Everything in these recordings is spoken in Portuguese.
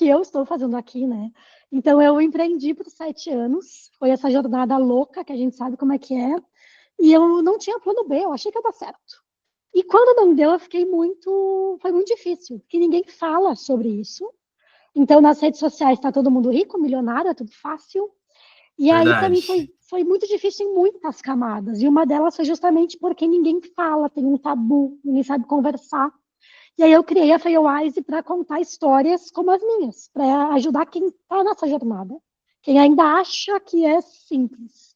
que eu estou fazendo aqui, né? Então, eu empreendi por 7 anos, foi essa jornada louca, que a gente sabe como é que é, e eu não tinha plano B, eu achei que ia dar certo. E quando não deu, eu fiquei foi muito difícil, porque ninguém fala sobre isso. Então, nas redes sociais está todo mundo rico, milionário, é tudo fácil. E aí, para mim, Verdade. foi muito difícil em muitas camadas. E uma delas foi justamente porque ninguém fala, tem um tabu, ninguém sabe conversar. E aí eu criei a Failwise para contar histórias como as minhas, para ajudar quem está nessa jornada, quem ainda acha que é simples.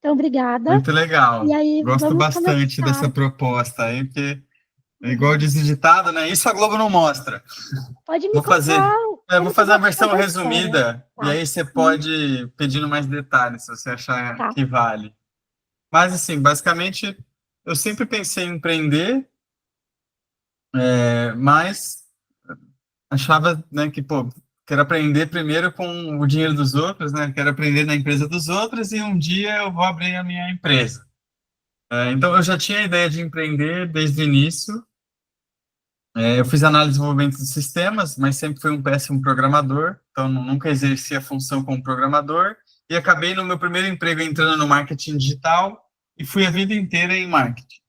Então, obrigada. Muito legal. E aí, Gosto vamos bastante conversar. dessa proposta aí, porque é igual Legal. diz o ditado, né? Isso a Globo não mostra. Pode me Vou fazer, contar, vou como que fazer a você versão conta a história. resumida e Tá. aí você pode ir pedindo mais detalhes se você achar Tá. que vale. Mas assim, basicamente, eu sempre pensei em empreender, mas achava, né, que, pô, quero aprender primeiro com o dinheiro dos outros, né? Quero aprender na empresa dos outros e um dia eu vou abrir a minha empresa. Então, eu já tinha a ideia de empreender desde o início. Eu fiz análise de desenvolvimento de sistemas, mas sempre fui um péssimo programador, então nunca exerci a função como programador, e acabei no meu primeiro emprego entrando no marketing digital, e fui a vida inteira em marketing.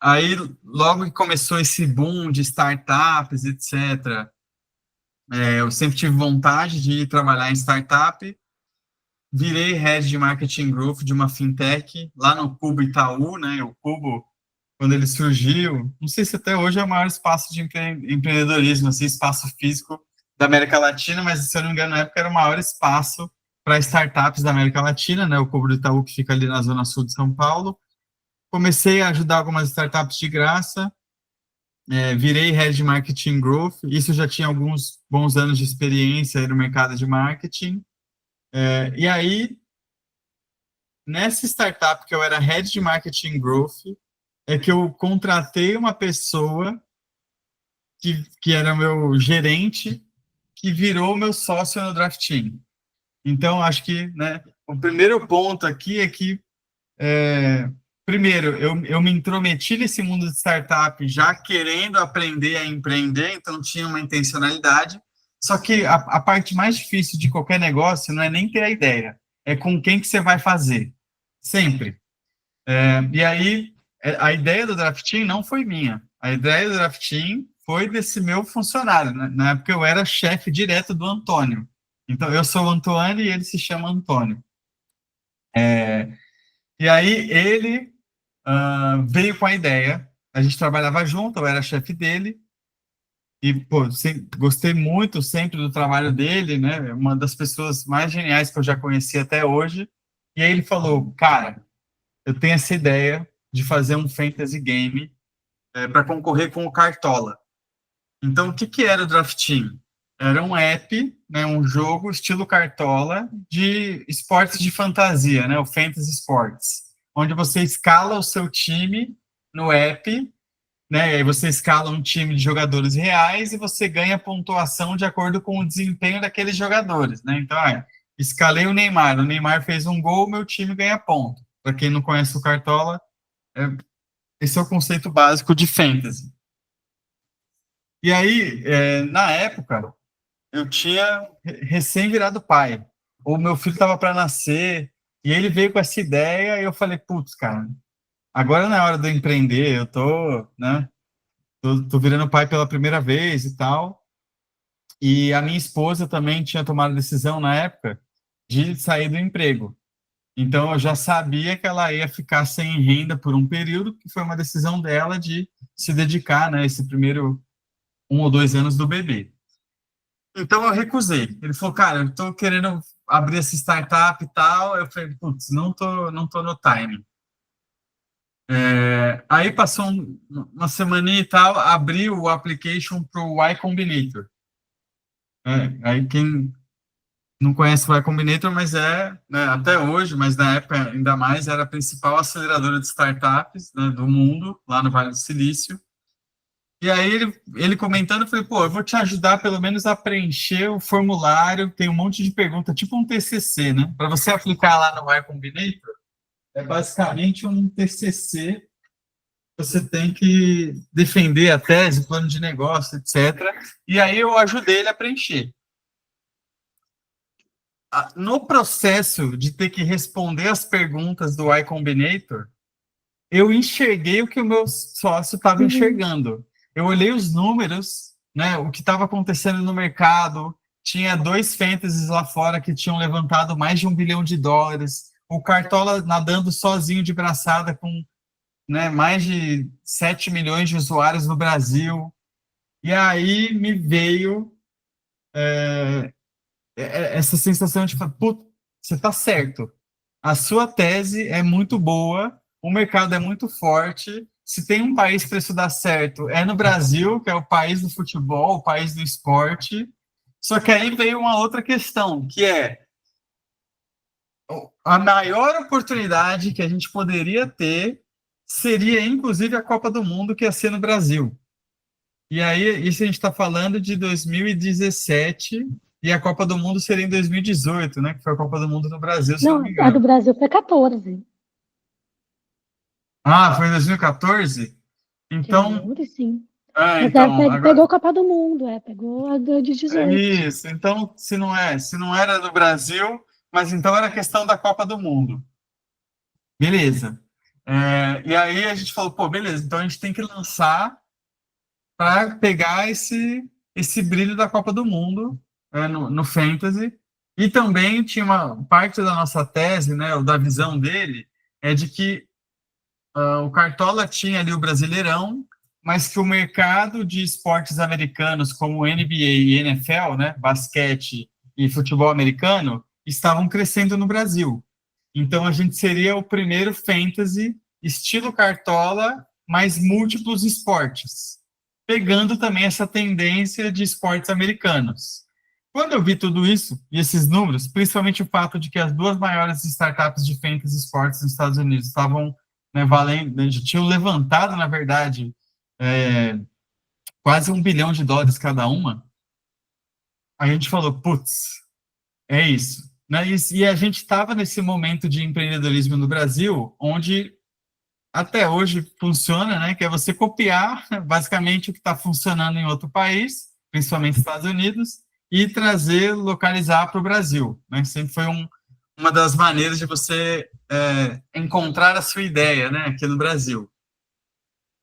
Aí, logo que começou esse boom de startups, etc., eu sempre tive vontade de ir trabalhar em startup, virei head de marketing growth de uma fintech, lá no Cubo Itaú, né, o Cubo, quando ele surgiu, não sei se até hoje é o maior espaço de empreendedorismo, assim, espaço físico da América Latina, mas se eu não me engano, na época era o maior espaço para startups da América Latina, né? O Cubo do Itaú, que fica ali na zona sul de São Paulo. Comecei a ajudar algumas startups de graça, virei Head de Marketing Growth, isso já tinha alguns bons anos de experiência no mercado de marketing. E aí, nessa startup que eu era Head de Marketing Growth, é que eu contratei uma pessoa que era meu gerente, que virou meu sócio no Draft Team. Então, acho que, né, o primeiro ponto aqui é que, primeiro, eu me intrometi nesse mundo de startup já querendo aprender a empreender, então tinha uma intencionalidade. Só que a parte mais difícil de qualquer negócio não é nem ter a ideia, é com quem que você vai fazer. Sempre. E aí, a ideia do Draft Team não foi minha. A ideia do Draft Team foi desse meu funcionário. Né? Na época, eu era chefe direto do Antônio. Então, eu sou o Antônio e ele se chama Antônio. E aí, ele veio com a ideia. A gente trabalhava junto, eu era chefe dele. E, pô, gostei muito sempre do trabalho dele, né? Uma das pessoas mais geniais que eu já conheci até hoje. E aí ele falou, cara, eu tenho essa ideia de fazer um fantasy game para concorrer com o Cartola. Então, o que, que era o Draft Team? Era um app, né, um jogo estilo Cartola de esportes de fantasia, né, o Fantasy Sports, onde você escala o seu time no app, né, e aí você escala um time de jogadores reais e você ganha pontuação de acordo com o desempenho daqueles jogadores, né? Então, escalei o Neymar fez um gol, meu time ganha ponto. Para quem não conhece o Cartola, é, esse é o conceito básico de fantasy. E aí, na época, eu tinha recém virado pai. O meu filho estava para nascer, e ele veio com essa ideia, e eu falei, putz, cara, agora não é hora de eu empreender, eu tô, né, tô virando pai pela primeira vez e tal. E a minha esposa também tinha tomado a decisão na época de sair do emprego. Então, eu já sabia que ela ia ficar sem renda por um período, que foi uma decisão dela de se dedicar, né, esse primeiro 1 ou 2 anos do bebê. Então, eu recusei. Ele falou, cara, eu tô querendo abrir essa startup e tal. Eu falei, putz, não tô no timing. Aí passou uma semaninha e tal, abri o application para o Y Combinator. Aí quem não conhece o Y Combinator, mas né, até hoje, mas na época ainda mais, era a principal aceleradora de startups, né, do mundo, lá no Vale do Silício. E aí ele comentando, eu falei, pô, eu vou te ajudar pelo menos a preencher o formulário, tem um monte de pergunta, tipo um TCC, né? Para você aplicar lá no Y Combinator, é basicamente um TCC você tem que defender a tese, plano de negócio, etc. E aí eu ajudei ele a preencher. No processo de ter que responder as perguntas do Y Combinator, eu enxerguei o que o meu sócio estava enxergando. Eu olhei os números, né, o que estava acontecendo no mercado. Tinha 2 fantasies lá fora que tinham levantado mais de $1 bilhão. O Cartola nadando sozinho de braçada com, né, mais de 7 milhões de usuários no Brasil. E aí me veio essa sensação de, putz, você está certo. A sua tese é muito boa, o mercado é muito forte. Se tem um país para isso dar certo, é no Brasil, que é o país do futebol, o país do esporte. Só que aí veio uma outra questão, que é a maior oportunidade que a gente poderia ter seria, inclusive, a Copa do Mundo, que ia ser no Brasil. E aí, isso a gente está falando de 2017, e a Copa do Mundo seria em 2018, né? Que foi a Copa do Mundo no Brasil, se eu não me Não, a do engano. Brasil foi 14. Ah, foi em 2014? Eu Então, lembro, sim. ah, Mas então, pegou a agora, Copa do Mundo, pegou a de é 18. isso. Então, se não era do Brasil, mas então era questão da Copa do Mundo. Beleza. E aí a gente falou, pô, beleza, então a gente tem que lançar para pegar esse brilho da Copa do Mundo no Fantasy. E também tinha uma parte da nossa tese, né, ou da visão dele, é de que o Cartola tinha ali o Brasileirão, mas que o mercado de esportes americanos, como NBA e NFL, né, basquete e futebol americano, estavam crescendo no Brasil. Então, a gente seria o primeiro fantasy estilo Cartola, mas múltiplos esportes, pegando também essa tendência de esportes americanos. Quando eu vi tudo isso, e esses números, principalmente o fato de que as 2 maiores startups de fantasy esportes nos Estados Unidos estavam, né, valendo, tinham levantado, na verdade, quase $1 bilhão cada uma, a gente falou, putz, é isso. Né? E a gente estava nesse momento de empreendedorismo no Brasil, onde até hoje funciona, né? Que é você copiar basicamente o que está funcionando em outro país, principalmente Estados Unidos, e trazer, localizar para o Brasil. Né? Sempre foi uma das maneiras de você encontrar a sua ideia, né? Aqui no Brasil.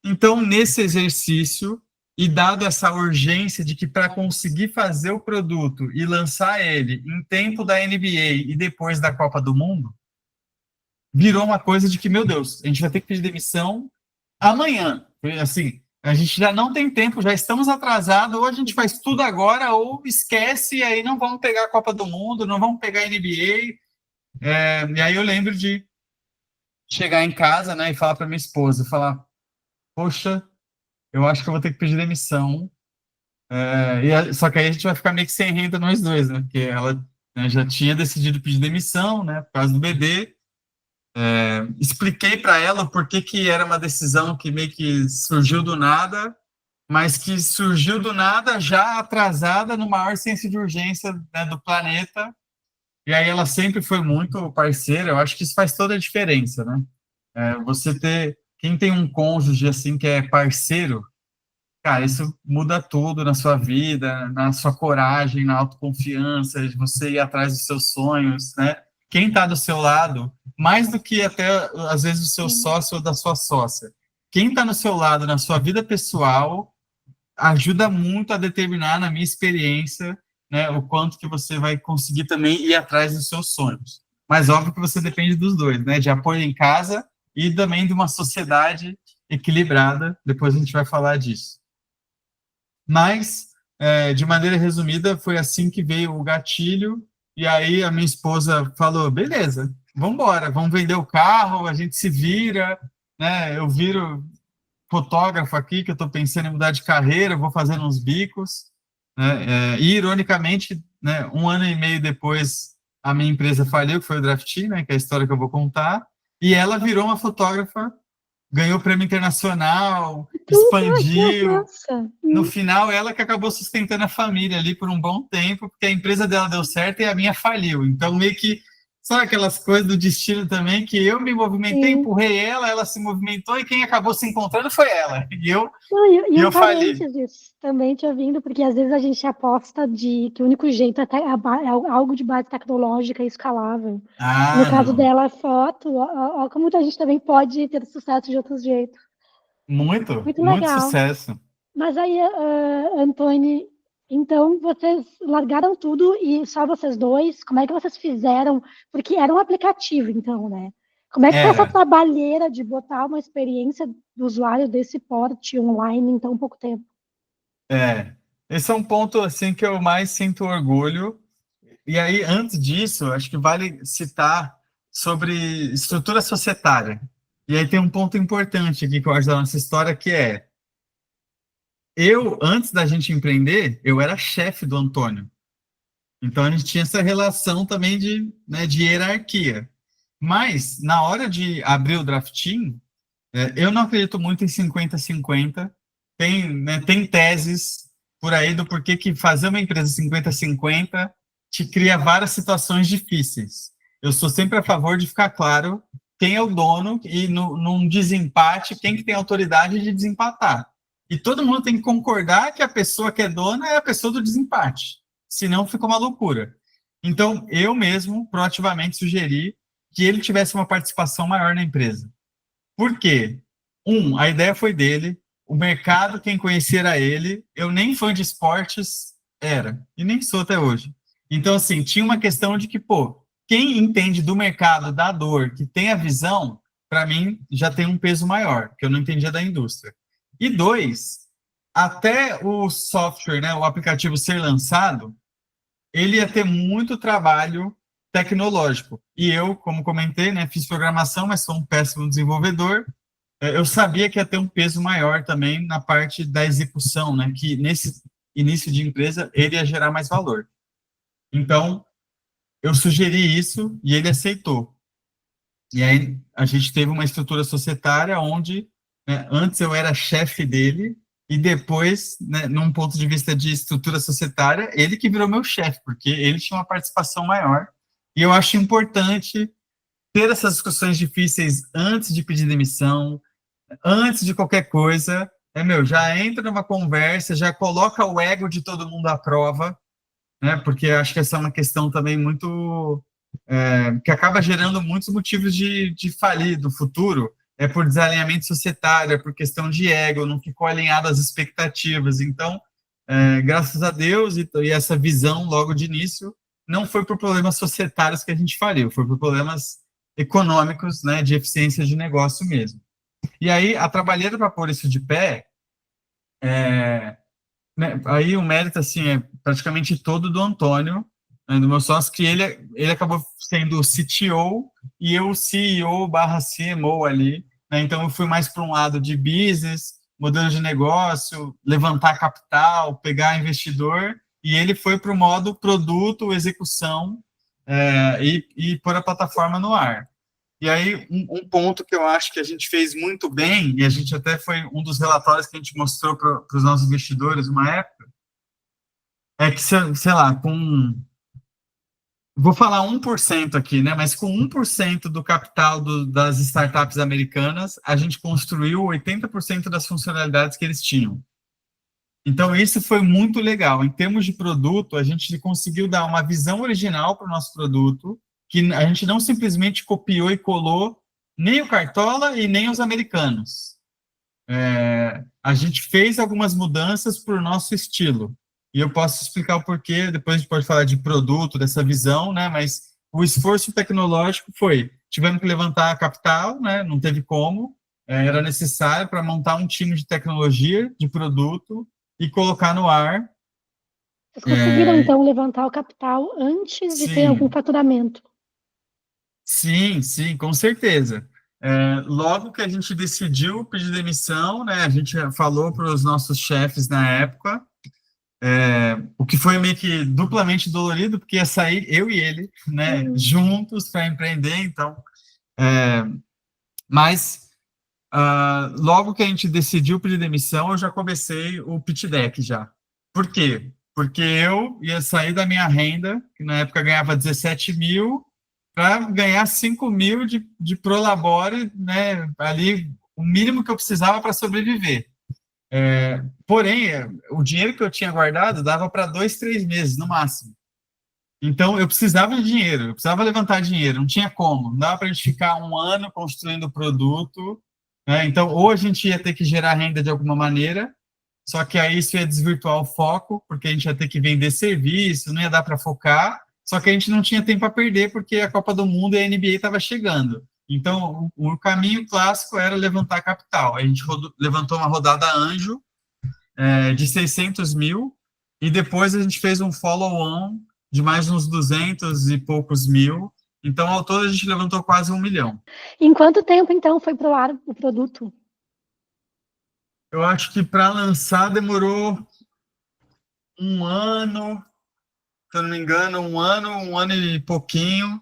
Então, nesse exercício, e dado essa urgência de que para conseguir fazer o produto e lançar ele em tempo da NBA e depois da Copa do Mundo, virou uma coisa de que, meu Deus, a gente vai ter que pedir demissão amanhã. Assim, a gente já não tem tempo, já estamos atrasados, ou a gente faz tudo agora, ou esquece, e aí não vamos pegar a Copa do Mundo, não vamos pegar a NBA. E aí eu lembro de chegar em casa, né, e falar para minha esposa, falar, poxa, eu acho que eu vou ter que pedir demissão. Só que aí a gente vai ficar meio que sem renda nós dois, né? Porque ela, né, já tinha decidido pedir demissão, né? Por causa do bebê. Expliquei para ela por que era uma decisão que meio que surgiu do nada, mas que surgiu do nada já atrasada no maior senso de urgência, né, do planeta. E aí ela sempre foi muito parceira. Eu acho que isso faz toda a diferença, né? Você ter quem tem um cônjuge assim que é parceiro. Cara, isso muda tudo na sua vida, na sua coragem, na autoconfiança, de você ir atrás dos seus sonhos, né? Quem está do seu lado, mais do que até, às vezes, o seu sócio ou da sua sócia, quem está no seu lado na sua vida pessoal ajuda muito a determinar, na minha experiência, né, o quanto que você vai conseguir também ir atrás dos seus sonhos. Mas óbvio que você depende dos dois, né? De apoio em casa e também de uma sociedade equilibrada. Depois a gente vai falar disso. Mas, de maneira resumida, foi assim que veio o gatilho, e aí a minha esposa falou, beleza, vamos embora, vamos vender o carro, a gente se vira, né? Eu viro fotógrafo aqui, que eu estou pensando em mudar de carreira, vou fazendo uns bicos, né? E, ironicamente, né, 1 ano e meio depois, a minha empresa faliu, que foi o Drafty, né, que é a história que eu vou contar, e ela virou uma fotógrafa, ganhou prêmio internacional, expandiu. Nossa. No final, ela que acabou sustentando a família ali por um bom tempo, porque a empresa dela deu certo e a minha faliu. Então, meio que Sabe aquelas coisas do destino também, que eu me movimentei, Sim. empurrei ela, ela se movimentou e quem acabou se encontrando foi ela. Não, E e um eu fali. parênteses também te ouvindo, porque às vezes a gente aposta de que o único jeito é algo de base tecnológica e escalável. No Ah, caso não. dela, é foto, ó, como a gente também pode ter sucesso de outros jeitos. Muito, Muito muito legal. sucesso. Mas aí, Antônio, então vocês largaram tudo e só vocês dois? Como é que vocês fizeram? Porque era um aplicativo, então, né? Como é que foi essa Era. trabalheira de botar uma experiência do usuário desse porte online em tão pouco tempo? É. Esse é um ponto assim que eu mais sinto orgulho. E aí, antes disso, acho que vale citar sobre estrutura societária. E aí tem um ponto importante aqui que eu acho da nossa história, que é eu, antes da gente empreender, eu era chefe do Antônio. Então a gente tinha essa relação também de, né, de hierarquia. Mas, na hora de abrir o Draftin, eu não acredito muito em 50-50. Tem, né, tem teses por aí do porquê que fazer uma empresa 50-50 te cria várias situações difíceis. Eu sou sempre a favor de ficar claro quem é o dono e num desempate, quem que tem autoridade de desempatar. E todo mundo tem que concordar que a pessoa que é dona é a pessoa do desempate. Senão fica uma loucura. Então, eu mesmo, proativamente, sugeri que ele tivesse uma participação maior na empresa. Por quê? A ideia foi dele, o mercado, quem conhecia era ele, eu nem fã de esportes era, e nem sou até hoje. Então, assim, tinha uma questão de que, pô, quem entende do mercado, da dor, que tem a visão, para mim, já tem um peso maior, que eu não entendia da indústria. E dois, até o software, né, o aplicativo ser lançado, ele ia ter muito trabalho tecnológico. E eu, como comentei, né, fiz programação, mas sou um péssimo desenvolvedor. Eu sabia que ia ter um peso maior também na parte da execução, né, que nesse início de empresa ele ia gerar mais valor. Então, eu sugeri isso e ele aceitou. E aí a gente teve uma estrutura societária onde, né, antes eu era chefe dele e depois, né, num ponto de vista de estrutura societária, ele que virou meu chefe, porque ele tinha uma participação maior. E eu acho importante ter essas discussões difíceis antes de pedir demissão, antes de qualquer coisa. Já entra numa conversa, já coloca o ego de todo mundo à prova, né? Porque acho que essa é uma questão também muito que acaba gerando muitos motivos de falir do futuro, por desalinhamento societário, por questão de ego, não ficou alinhado às expectativas. Então, graças a Deus e essa visão logo de início, não foi por problemas societários que a gente faliu, foi por problemas econômicos, né, de eficiência de negócio mesmo. E aí, a trabalheira para pôr isso de pé, né, aí o mérito, assim, é praticamente todo do Antônio, né, do meu sócio, que ele acabou sendo o CTO e eu o CEO barra CMO ali, né, então eu fui mais para um lado de business, modelo de negócio, levantar capital, pegar investidor, e ele foi para o modo produto, execução, e pôr a plataforma no ar. E aí, um ponto que eu acho que a gente fez muito bem, e a gente até foi um dos relatórios que a gente mostrou para os nossos investidores uma época, é que, sei lá, vou falar 1% aqui, né? Mas com 1% do capital das startups americanas, a gente construiu 80% das funcionalidades que eles tinham. Então, isso foi muito legal. Em termos de produto, a gente conseguiu dar uma visão original para o nosso produto, que a gente não simplesmente copiou e colou nem o Cartola e nem os americanos. A gente fez algumas mudanças para o nosso estilo. E eu posso explicar o porquê, depois a gente pode falar de produto, dessa visão, né? Mas o esforço tecnológico tivemos que levantar a capital, né? Não teve como, era necessário para montar um time de tecnologia, de produto, e colocar no ar. Vocês conseguiram, então, levantar o capital antes de ter algum Sim, faturamento? sim, sim, com certeza. Logo que a gente decidiu pedir demissão, né, a gente falou para os nossos chefes na época, o que foi meio que duplamente dolorido, porque ia sair eu e ele, né, juntos para empreender, então. Mas logo que a gente decidiu pedir demissão, eu já comecei o pitch deck já. Por quê? Porque eu ia sair da minha renda, que na época ganhava 17 mil, para ganhar 5 mil de Prolabore, né? Ali, o mínimo que eu precisava para sobreviver. Porém, o dinheiro que eu tinha guardado dava para 2, 3 meses, no máximo. Então, eu precisava de dinheiro, eu precisava levantar dinheiro, não tinha como. Não dava para a gente ficar um ano construindo o produto, né? Então, ou a gente ia ter que gerar renda de alguma maneira, só que aí isso ia desvirtuar o foco, porque a gente ia ter que vender serviço, não ia dar para focar, só que a gente não tinha tempo a perder, porque a Copa do Mundo e a NBA estava chegando. Então, o caminho clássico era levantar capital. A gente levantou uma rodada anjo de 600 mil, e depois a gente fez um follow-on de mais uns 200 e poucos mil. Então, ao todo, a gente levantou quase 1 milhão. Em quanto tempo, então, foi pro ar o produto? Eu acho que para lançar demorou 1 ano, se eu não me engano, 1 ano e pouquinho.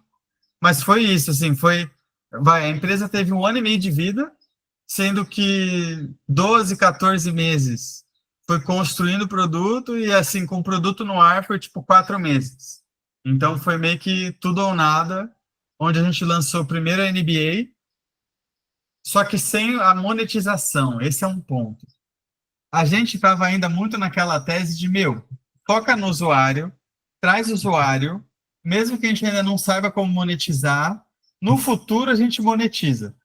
Mas foi isso, assim, a empresa teve 1 ano e meio de vida, sendo que 12, 14 meses foi construindo o produto, e assim, com o produto no ar foi tipo 4 meses. Então foi meio que tudo ou nada, onde a gente lançou primeiro a NBA, só que sem a monetização. Esse é um ponto. A gente estava ainda muito naquela tese de, toca no usuário, traz o usuário, mesmo que a gente ainda não saiba como monetizar, no futuro a gente monetiza.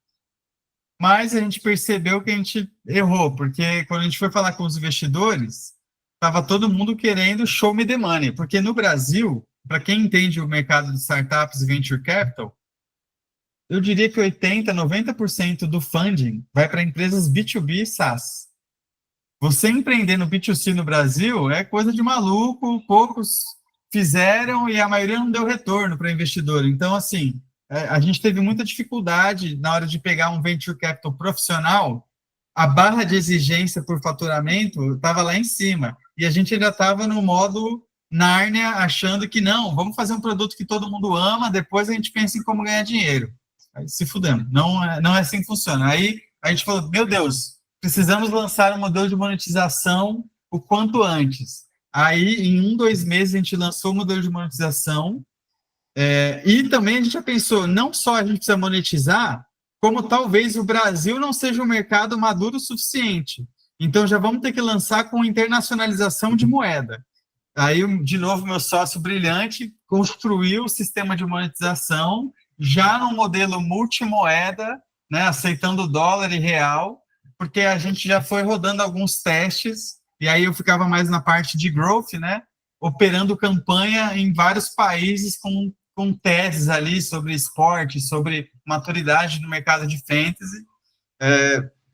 Mas a gente percebeu que a gente errou, porque quando a gente foi falar com os investidores, estava todo mundo querendo show me the money, porque no Brasil, para quem entende o mercado de startups e venture capital, eu diria que 80%, 90% do funding vai para empresas B2B e SaaS. Você empreender no B2C no Brasil é coisa de maluco, poucos fizeram e a maioria não deu retorno para investidor. Então, assim, a gente teve muita dificuldade na hora de pegar um venture capital profissional, a barra de exigência por faturamento estava lá em cima, e a gente ainda estava no modo Nárnia, achando que não, vamos fazer um produto que todo mundo ama, depois a gente pensa em como ganhar dinheiro. Aí, se fudendo, não é assim que funciona. Aí a gente falou, meu Deus, precisamos lançar um modelo de monetização o quanto antes. Aí, em 1, 2 meses, a gente lançou o modelo de monetização, e também a gente já pensou, não só a gente precisa monetizar, como talvez o Brasil não seja um mercado maduro o suficiente. Então, já vamos ter que lançar com internacionalização de moeda. Aí, de novo, meu sócio brilhante construiu o sistema de monetização já no modelo multimoeda, né, aceitando dólar e real, porque a gente já foi rodando alguns testes, e aí eu ficava mais na parte de growth, né, operando campanha em vários países com teses ali sobre esporte, sobre maturidade no mercado de fantasy,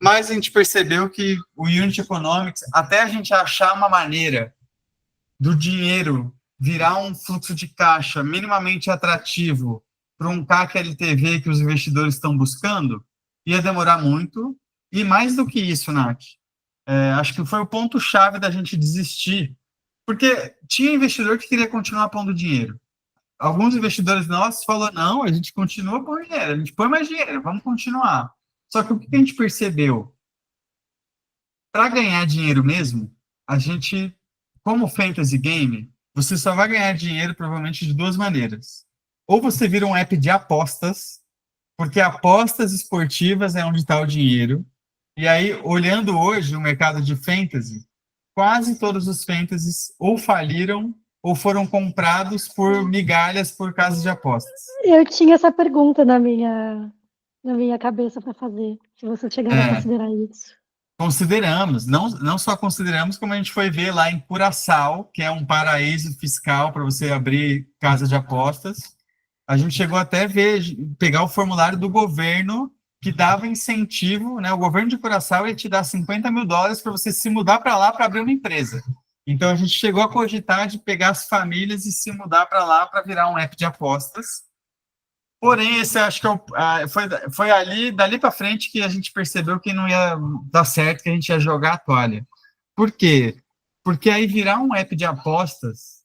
mas a gente percebeu que o Unit Economics, até a gente achar uma maneira do dinheiro virar um fluxo de caixa minimamente atrativo para um CAC LTV que os investidores estão buscando, ia demorar muito. E mais do que isso, Nath, acho que foi o ponto-chave da gente desistir, porque tinha investidor que queria continuar pondo dinheiro. Alguns investidores nossos falaram, não, a gente continua pondo dinheiro, a gente põe mais dinheiro, vamos continuar. Só que o que a gente percebeu? Para ganhar dinheiro mesmo, a gente, como fantasy game, você só vai ganhar dinheiro provavelmente de 2 maneiras. Ou você vira um app de apostas, porque apostas esportivas é onde está o dinheiro. E aí, olhando hoje o mercado de fantasy, quase todos os fantasies ou faliram ou foram comprados por migalhas por casas de apostas. Eu tinha essa pergunta na minha cabeça para fazer, se vocês chegaram a considerar isso. Consideramos, não só consideramos, como a gente foi ver lá em Curaçao, que é um paraíso fiscal para você abrir casa de apostas. A gente chegou até a pegar o formulário do governo que dava incentivo, né? O governo de Curaçao ia te dar $50 mil para você se mudar para lá para abrir uma empresa. Então, a gente chegou a cogitar de pegar as famílias e se mudar para lá para virar um app de apostas. Porém, esse acho que foi dali para frente que a gente percebeu que não ia dar certo, que a gente ia jogar a toalha. Por quê? Porque aí virar um app de apostas,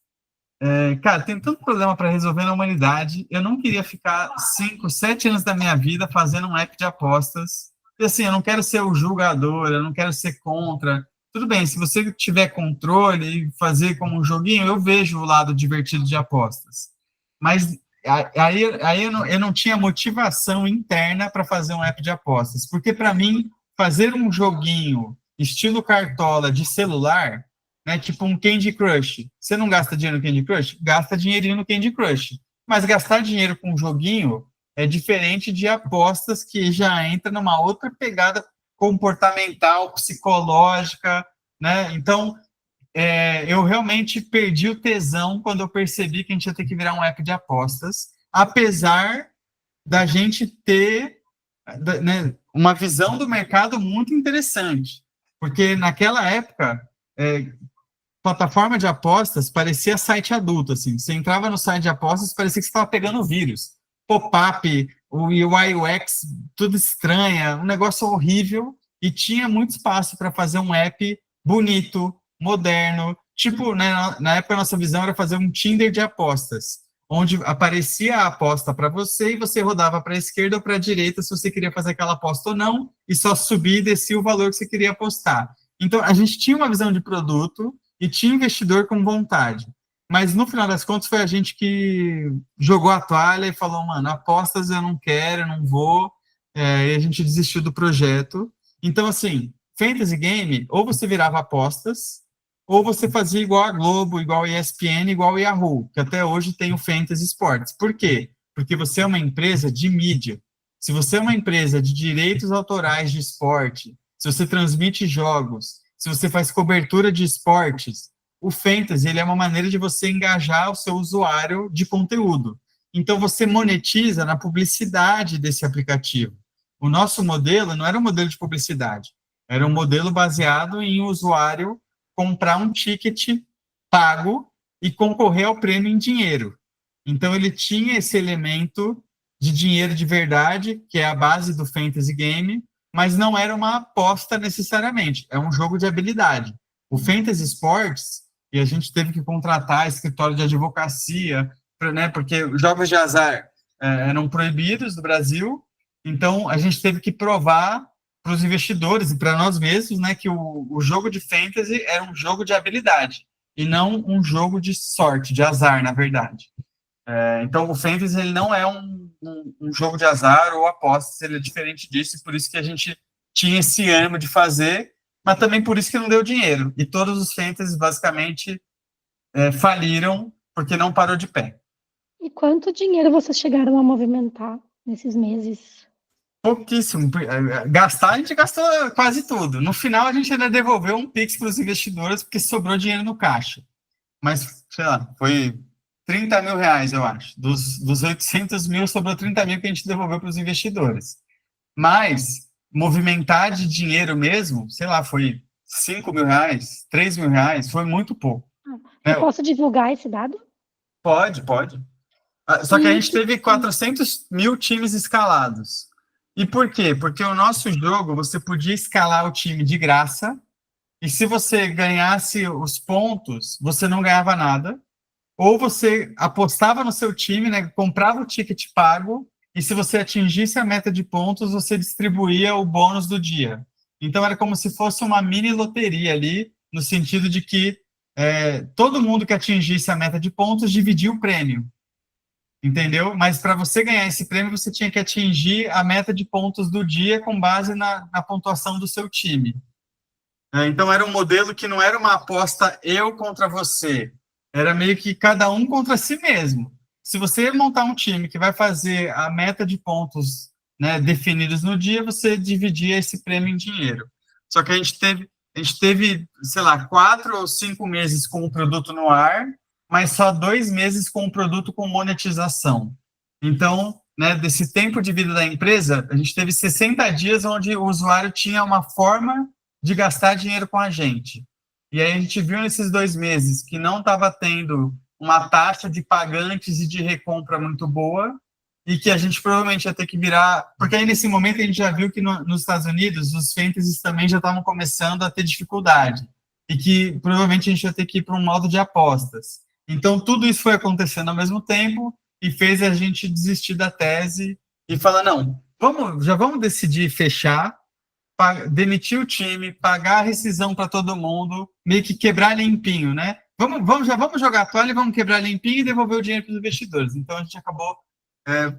cara, tem tanto problema para resolver na humanidade, eu não queria ficar 5, 7 anos da minha vida fazendo um app de apostas. E assim, eu não quero ser o julgador, eu não quero ser contra. Tudo bem, se você tiver controle e fazer como um joguinho, eu vejo o lado divertido de apostas. Mas aí eu não tinha motivação interna para fazer um app de apostas, porque para mim, fazer um joguinho estilo cartola de celular, né, tipo um Candy Crush, você não gasta dinheiro no Candy Crush? Gasta dinheirinho no Candy Crush. Mas gastar dinheiro com um joguinho é diferente de apostas que já entra numa outra pegada comportamental, psicológica, né? Então, eu realmente perdi o tesão quando eu percebi que a gente ia ter que virar um app de apostas, apesar da gente ter, né, uma visão do mercado muito interessante, porque naquela época, plataforma de apostas parecia site adulto, assim, você entrava no site de apostas, parecia que você estava pegando vírus, pop-up, o UI UX, tudo estranha, um negócio horrível, e tinha muito espaço para fazer um app bonito, moderno, tipo, né, na época a nossa visão era fazer um Tinder de apostas, onde aparecia a aposta para você e você rodava para a esquerda ou para a direita se você queria fazer aquela aposta ou não, e só subia e descia o valor que você queria apostar. Então, a gente tinha uma visão de produto e tinha investidor com vontade. Mas, no final das contas, foi a gente que jogou a toalha e falou, mano, apostas eu não quero, eu não vou, e a gente desistiu do projeto. Então, assim, Fantasy Game, ou você virava apostas, ou você fazia igual a Globo, igual a ESPN, igual a Yahoo, que até hoje tem o Fantasy Sports. Por quê? Porque você é uma empresa de mídia. Se você é uma empresa de direitos autorais de esporte, se você transmite jogos, se você faz cobertura de esportes, o Fantasy ele é uma maneira de você engajar o seu usuário de conteúdo. Então, você monetiza na publicidade desse aplicativo. O nosso modelo não era um modelo de publicidade, era um modelo baseado em o usuário comprar um ticket pago e concorrer ao prêmio em dinheiro. Então, ele tinha esse elemento de dinheiro de verdade, que é a base do Fantasy Game, mas não era uma aposta necessariamente, é um jogo de habilidade. O Fantasy Sports, e a gente teve que contratar escritório de advocacia, né, porque jogos de azar eram proibidos no Brasil, então a gente teve que provar para os investidores e para nós mesmos, né, que o jogo de fantasy era um jogo de habilidade e não um jogo de sorte, de azar, na verdade. Então, o fantasy ele não é um jogo de azar ou apostas, ele é diferente disso, e por isso que a gente tinha esse ânimo de fazer, mas também por isso que não deu dinheiro. E todos os fantasies, basicamente, faliram porque não parou de pé. E quanto dinheiro vocês chegaram a movimentar nesses meses? Pouquíssimo. Gastar, a gente gastou quase tudo. No final, a gente ainda devolveu um Pix para os investidores, porque sobrou dinheiro no caixa. Mas, sei lá, foi 30 mil reais, eu acho. Dos 800 mil, sobrou 30 mil que a gente devolveu para os investidores. Mas, movimentar de dinheiro mesmo, sei lá, foi 5 mil reais, 3 mil reais, foi muito pouco. Eu posso divulgar esse dado? Pode. Só que a gente teve 400 mil times escalados. E por quê? Porque o nosso jogo, você podia escalar o time de graça, e se você ganhasse os pontos, você não ganhava nada, ou você apostava no seu time, né, comprava o ticket pago, e se você atingisse a meta de pontos, você distribuía o bônus do dia. Então, era como se fosse uma mini loteria ali, no sentido de que todo mundo que atingisse a meta de pontos dividia o prêmio. Entendeu? Mas para você ganhar esse prêmio, você tinha que atingir a meta de pontos do dia com base na pontuação do seu time. Então, era um modelo que não era uma aposta eu contra você. Era meio que cada um contra si mesmo. Se você montar um time que vai fazer a meta de pontos, né, definidos no dia, você dividia esse prêmio em dinheiro. Só que a gente teve, sei lá, 4 ou 5 meses com o produto no ar, mas só 2 meses com o produto com monetização. Então, né, desse tempo de vida da empresa, a gente teve 60 dias onde o usuário tinha uma forma de gastar dinheiro com a gente. E aí a gente viu nesses 2 meses que não estava tendo uma taxa de pagantes e de recompra muito boa, e que a gente provavelmente ia ter que virar... Porque aí, nesse momento, a gente já viu que nos Estados Unidos, os fantasies também já estavam começando a ter dificuldade, e que provavelmente a gente ia ter que ir para um modo de apostas. Então, tudo isso foi acontecendo ao mesmo tempo e fez a gente desistir da tese e falar, não, já vamos decidir fechar, demitir o time, pagar a rescisão para todo mundo, meio que quebrar limpinho, né? já vamos jogar a toalha e vamos quebrar limpinho e devolver o dinheiro para os investidores. Então, a gente acabou...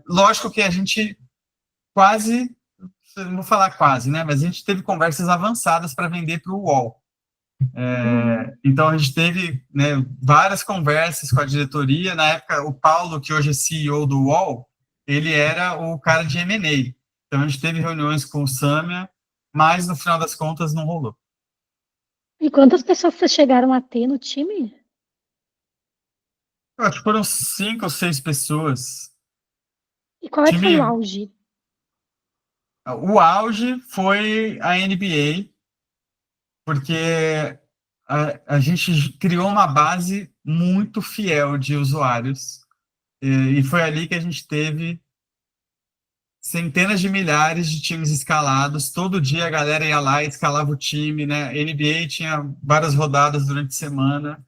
lógico que a gente quase... Não vou falar quase, né? Mas a gente teve conversas avançadas para vender para o UOL. Então, a gente teve, né, várias conversas com a diretoria. Na época, o Paulo, que hoje é CEO do UOL, ele era o cara de M&A. Então, a gente teve reuniões com o Samia, mas, no final das contas, não rolou. E quantas pessoas vocês chegaram a ter no time? Eu acho que foram 5 ou 6 pessoas. E qual é que foi o auge? O auge foi a NBA, porque a gente criou uma base muito fiel de usuários, e foi ali que a gente teve centenas de milhares de times escalados. Todo dia a galera ia lá e escalava o time, né? NBA tinha várias rodadas durante a semana.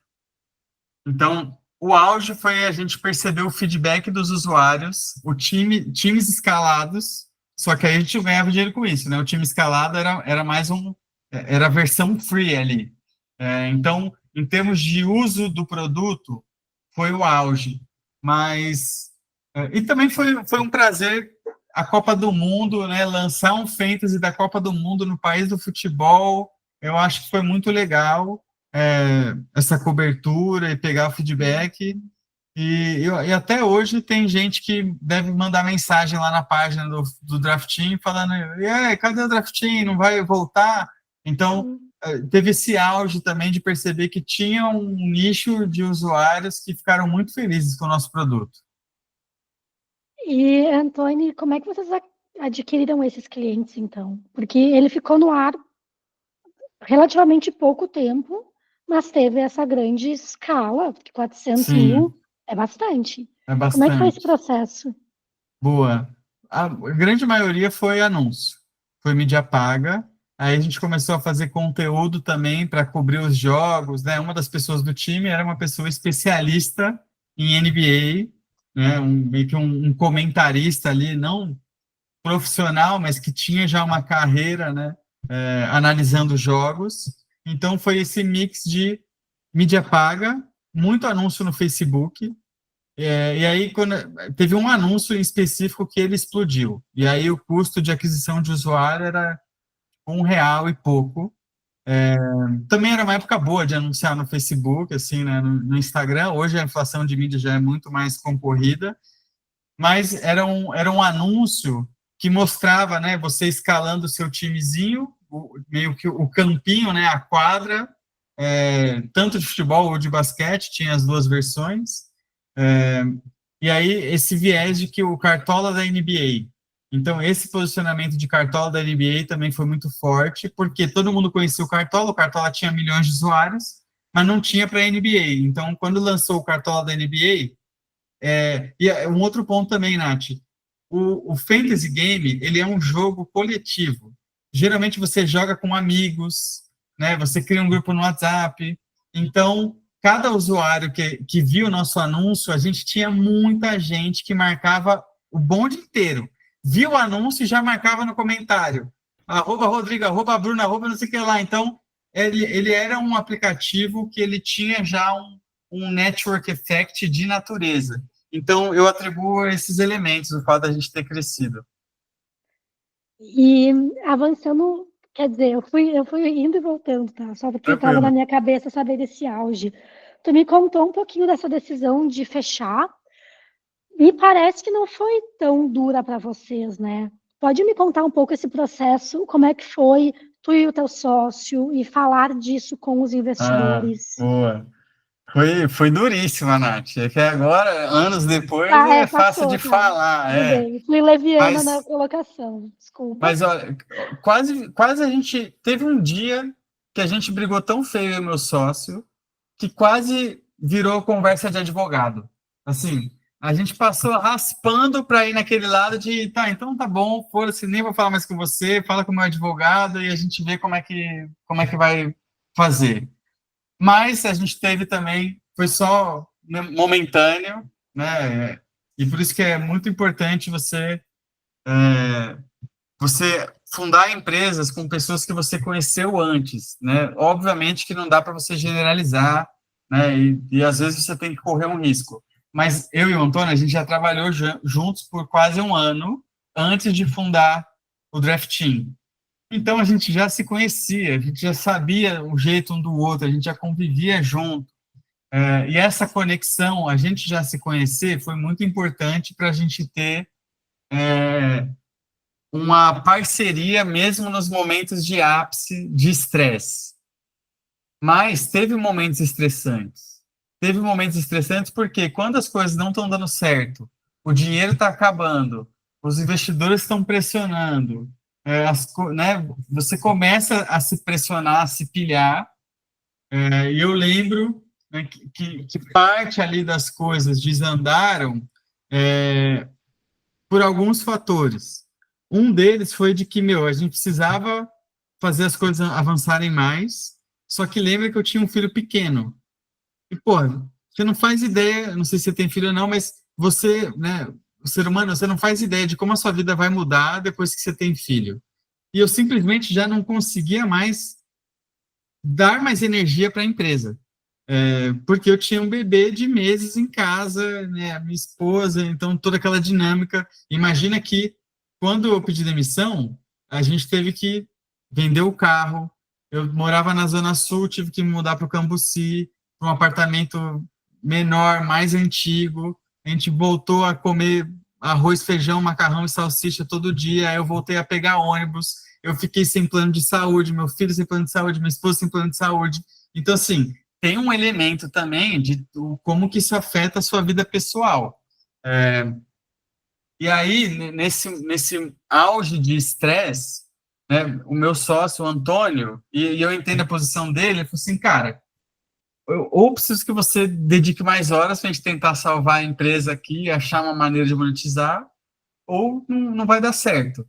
Então, o auge foi a gente perceber o feedback dos usuários, times escalados, só que aí a gente ganhava dinheiro com isso, né? O time escalado era mais era a versão free ali. Então, em termos de uso do produto, foi o auge. Mas, e também foi um prazer a Copa do Mundo, né? Lançar um fantasy da Copa do Mundo no país do futebol, eu acho que foi muito legal. Essa cobertura e pegar o feedback. E até hoje tem gente que deve mandar mensagem lá na página do Draftin falando: e aí, cadê o Draftin? Não vai voltar? Então, teve esse auge também de perceber que tinha um nicho de usuários que ficaram muito felizes com o nosso produto. E, Antônio, como é que vocês adquiriram esses clientes, então? Porque ele ficou no ar relativamente pouco tempo, mas teve essa grande escala, porque 400 Sim, mil é bastante. é Como é que foi esse bastante. processo? Boa. A grande maioria foi anúncio, foi mídia paga. Aí a gente começou a fazer conteúdo também para cobrir os jogos, né? Uma das pessoas do time era uma pessoa especialista em NBA, né? Meio que um comentarista ali, não profissional, mas que tinha já uma carreira, né? Analisando jogos. Então foi esse mix de mídia paga, muito anúncio no Facebook, e aí, teve um anúncio em específico que ele explodiu. E aí, o custo de aquisição de usuário era R$ 1 e pouco. Também era uma época boa de anunciar no Facebook, assim, né, no Instagram. Hoje a inflação de mídia já é muito mais concorrida, mas era um anúncio que mostrava, né, você escalando o seu timezinho, meio que o campinho, né, a quadra, tanto de futebol ou de basquete, tinha as duas versões. E aí, esse viés de que o cartola da NBA. Então, esse posicionamento de cartola da NBA também foi muito forte, porque todo mundo conhecia o Cartola tinha milhões de usuários, mas não tinha para a NBA. Então, quando lançou o cartola da NBA, um outro ponto também, Nath, o Fantasy Game, ele é um jogo coletivo. Geralmente você joga com amigos, né? Você cria um grupo no WhatsApp. Então, cada usuário que viu o nosso anúncio, a gente tinha muita gente que marcava o bonde inteiro. Viu o anúncio e já marcava no comentário. Arroba Rodrigo, arroba Bruno, arroba não sei o que lá. Então, ele era um aplicativo que ele tinha já um network effect de natureza. Então, eu atribuo esses elementos, o fato da gente ter crescido. E avançando, quer dizer, eu fui indo e voltando, tá? Só porque estava na Tranquilo. minha cabeça saber desse auge. Tu me contou um pouquinho dessa decisão de fechar, e parece que não foi tão dura para vocês, né? Pode me contar um pouco esse processo, como é que foi tu e o teu sócio, e falar disso com os investidores? Boa. Foi duríssima, Nath. É que agora, anos depois, Ah, é fácil de passou, tá? falar. Tudo bem. Fui leviana na Mas, colocação, desculpa. mas olha, quase a gente teve um dia que a gente brigou tão feio, eu e meu sócio, que quase virou conversa de advogado. Assim, a gente passou raspando para ir naquele lado de, tá, então tá bom, foda-se, nem vou falar mais com você, fala com o meu advogado e a gente vê como é que vai fazer. Mas a gente teve também, foi só momentâneo, né? E por isso que é muito importante você fundar empresas com pessoas que você conheceu antes, né? Obviamente que não dá para você generalizar, né? E às vezes você tem que correr um risco. Mas eu e o Antônio, a gente já trabalhou juntos por quase um ano antes de fundar o Draft Team. Então a gente já se conhecia, a gente já sabia o jeito um do outro, a gente já convivia junto. E essa conexão, a gente já se conhecer, foi muito importante para a gente ter uma parceria mesmo nos momentos de ápice de estresse. Mas teve momentos estressantes. Teve momentos estressantes porque quando as coisas não estão dando certo, o dinheiro está acabando, os investidores estão pressionando, né, você começa a se pressionar, a se pilhar. E eu lembro, né, que parte ali das coisas desandaram por alguns fatores. Um deles foi de que, a gente precisava fazer as coisas avançarem mais, só que lembra que eu tinha um filho pequeno. E, pô, você não faz ideia, não sei se você tem filho ou não, mas você, né, o ser humano, você não faz ideia de como a sua vida vai mudar depois que você tem filho. E eu simplesmente já não conseguia mais dar mais energia para a empresa. Porque eu tinha um bebê de meses em casa, né, a minha esposa, então toda aquela dinâmica. Imagina que quando eu pedi demissão, a gente teve que vender o carro. Eu morava na Zona Sul, tive que me mudar para o Cambuci, para um apartamento menor, mais antigo. A gente voltou a comer arroz, feijão, macarrão e salsicha todo dia. Aí eu voltei a pegar ônibus. Eu fiquei sem plano de saúde, meu filho sem plano de saúde, minha esposa sem plano de saúde. Então, assim, tem um elemento também de como que isso afeta a sua vida pessoal. E aí, nesse auge de estresse, né, o meu sócio, o Antônio, e eu entendo a posição dele, ele falou assim, cara, ou preciso que você dedique mais horas para a gente tentar salvar a empresa aqui, achar uma maneira de monetizar, ou não vai dar certo.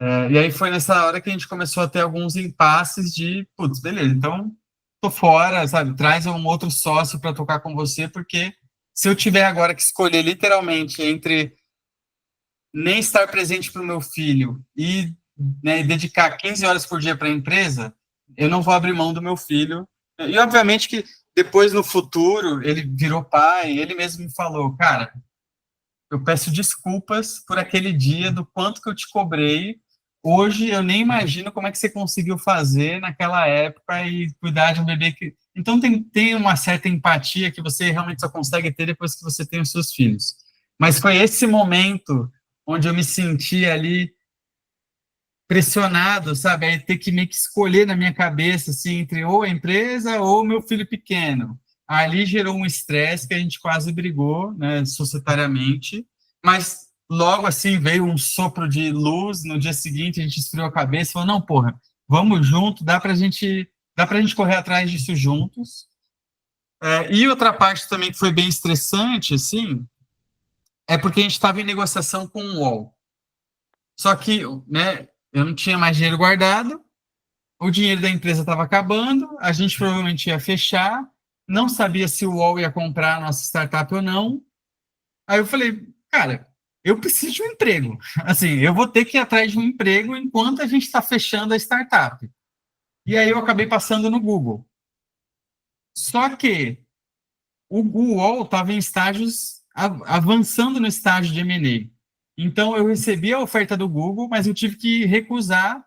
E aí foi nessa hora que a gente começou a ter alguns impasses de, putz, beleza, então tô fora, sabe? Traz um outro sócio para tocar com você, porque se eu tiver agora que escolher literalmente entre nem estar presente para o meu filho e, né, dedicar 15 horas por dia para a empresa, eu não vou abrir mão do meu filho. E obviamente que depois no futuro ele virou pai, ele mesmo me falou, cara, eu peço desculpas por aquele dia, do quanto que eu te cobrei. Hoje eu nem imagino como é que você conseguiu fazer naquela época e cuidar de um bebê que. Então tem uma certa empatia que você realmente só consegue ter depois que você tem os seus filhos. Mas foi esse momento onde eu me senti ali pressionado, sabe? Aí ter que meio que escolher na minha cabeça, assim, entre ou a empresa ou o meu filho pequeno. Ali gerou um estresse que a gente quase brigou, né, societariamente, mas logo assim veio um sopro de luz, no dia seguinte a gente esfriou a cabeça e falou, não, porra, vamos junto, dá pra gente correr atrás disso juntos. E outra parte também que foi bem estressante, assim, é porque a gente estava em negociação com o UOL. Só que, né, eu não tinha mais dinheiro guardado, o dinheiro da empresa estava acabando, a gente provavelmente ia fechar, não sabia se o UOL ia comprar a nossa startup ou não. Aí eu falei, cara, eu preciso de um emprego. Assim, eu vou ter que ir atrás de um emprego enquanto a gente está fechando a startup. E aí eu acabei passando no Google. Só que o UOL estava em estágios, avançando no estágio de M&A. Então eu recebi a oferta do Google, mas eu tive que recusar.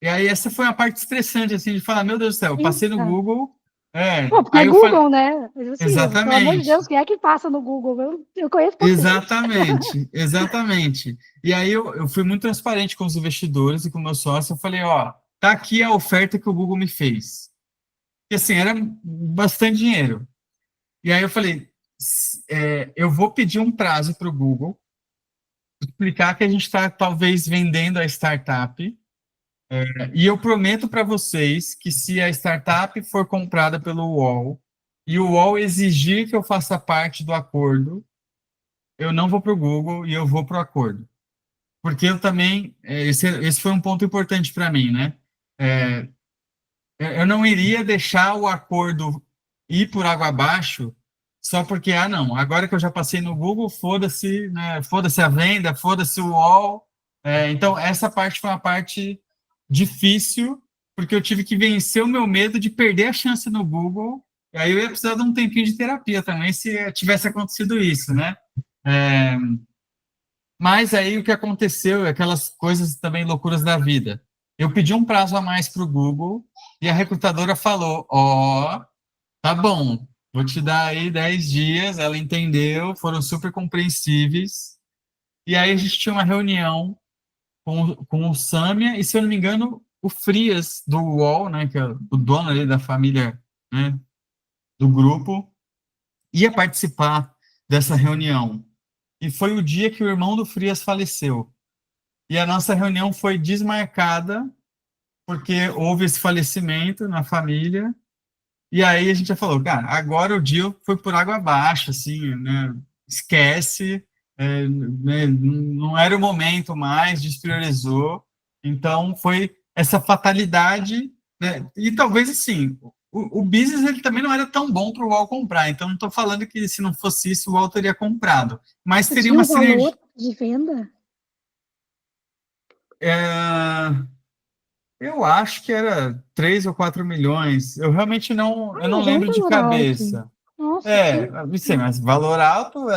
E aí essa foi a parte estressante, assim, de falar, meu Deus do céu, eu passei no Eita. Google, Pô, porque é aí eu falei, Google, né? Assim, pelo amor de exatamente, Deus, quem é que passa no Google? Eu conheço poucos. exatamente, exatamente. E aí eu fui muito transparente com os investidores e com o meu sócio, eu falei, ó, tá aqui a oferta que o Google me fez. E assim, era bastante dinheiro. E aí eu falei, eu vou pedir um prazo para o Google, explicar que a gente está talvez vendendo a startup. E eu prometo para vocês que se a startup for comprada pelo UOL e o UOL exigir que eu faça parte do acordo, eu não vou para o Google e eu vou para o acordo. Porque eu também, esse foi um ponto importante para mim, né? É, eu não iria deixar o acordo ir por água abaixo só porque, não, agora que eu já passei no Google, foda-se, né? Foda-se a venda, foda-se o UOL. Então, essa parte foi uma parte difícil, porque eu tive que vencer o meu medo de perder a chance no Google E aí eu ia precisar de um tempinho de terapia também, se tivesse acontecido isso, né? É, mas aí o que aconteceu, aquelas coisas também loucuras da vida. Eu pedi um prazo a mais para o Google e a recrutadora falou: Ó, tá bom, vou te dar aí 10 dias. Ela entendeu, foram super compreensíveis. E aí a gente tinha uma reunião com o Sâmia e, se eu não me engano, o Frias do UOL, né, que é o dono ali da família, né, do grupo, ia participar dessa reunião. E foi o dia que o irmão do Frias faleceu. E a nossa reunião foi desmarcada porque houve esse falecimento na família. E aí a gente já falou, cara, agora o dia foi por água abaixo, assim, né? Esquece, né? Não era o momento mais, despriorizou. Então foi essa fatalidade, né? E talvez assim, o business ele também não era tão bom para o UOL comprar. Então não estou falando que se não fosse isso o UOL teria comprado, mas Tu teria tinha uma um valor sinergia. de venda? É, eu acho que era 3 ou 4 milhões. Eu não Mas é um lembro de valor alto. cabeça. Nossa, É, que. não sei, mas valor alto,